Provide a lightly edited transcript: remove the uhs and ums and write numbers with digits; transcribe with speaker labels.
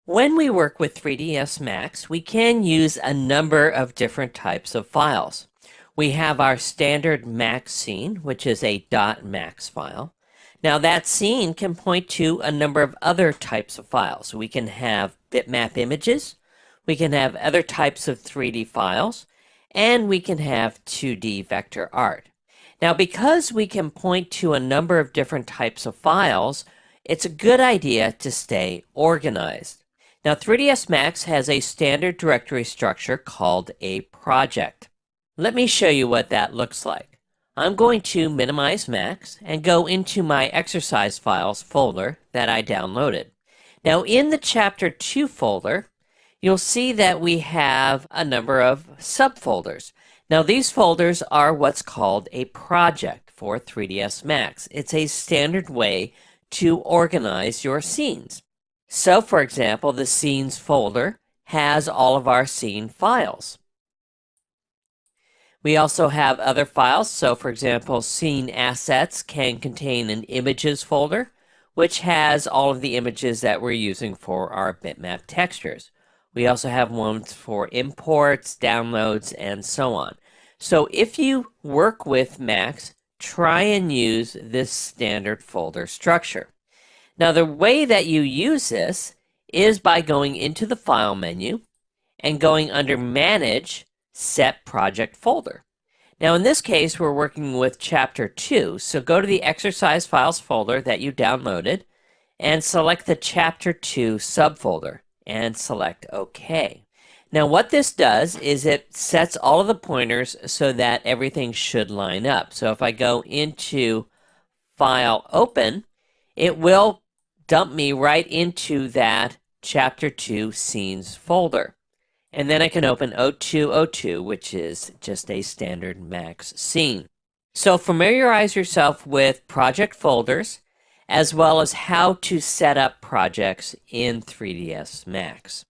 Speaker 1: When we work with 3ds Max, we can use a number of different types of files. We have our standard Max scene, which is a .max file. Now that scene can point to a number of other types of files. We can have bitmap images, we can have other types of 3D files, and we can have 2D vector art. Now because we can point to a number of different types of files, it's a good idea to stay organized. Now 3ds Max has a standard directory structure called a project. Let me show you what that looks like. I'm going to minimize Max and go into my exercise files folder that I downloaded. Now in the chapter 2 folder, you'll see that we have a number of subfolders. Now these folders are what's called a project for 3ds Max. It's a standard way to organize your scenes. So, for example, the Scenes folder has all of our scene files. We also have other files. So, for example, Scene Assets can contain an Images folder, which has all of the images that we're using for our bitmap textures. We also have ones for imports, downloads, and so on. So if you work with Max, try and use this standard folder structure. Now the way that you use this is by going into the File menu and going under Manage, Set Project Folder. Now in this case we're working with Chapter 2, so go to the Exercise Files folder that you downloaded and select the Chapter 2 subfolder and select OK. Now what this does is it sets all of the pointers so that everything should line up. So if I go into File Open, it will dump me right into that Chapter 2 Scenes folder. And then I can open 0202, which is just a standard Max scene. So familiarize yourself with project folders, as well as how to set up projects in 3ds Max.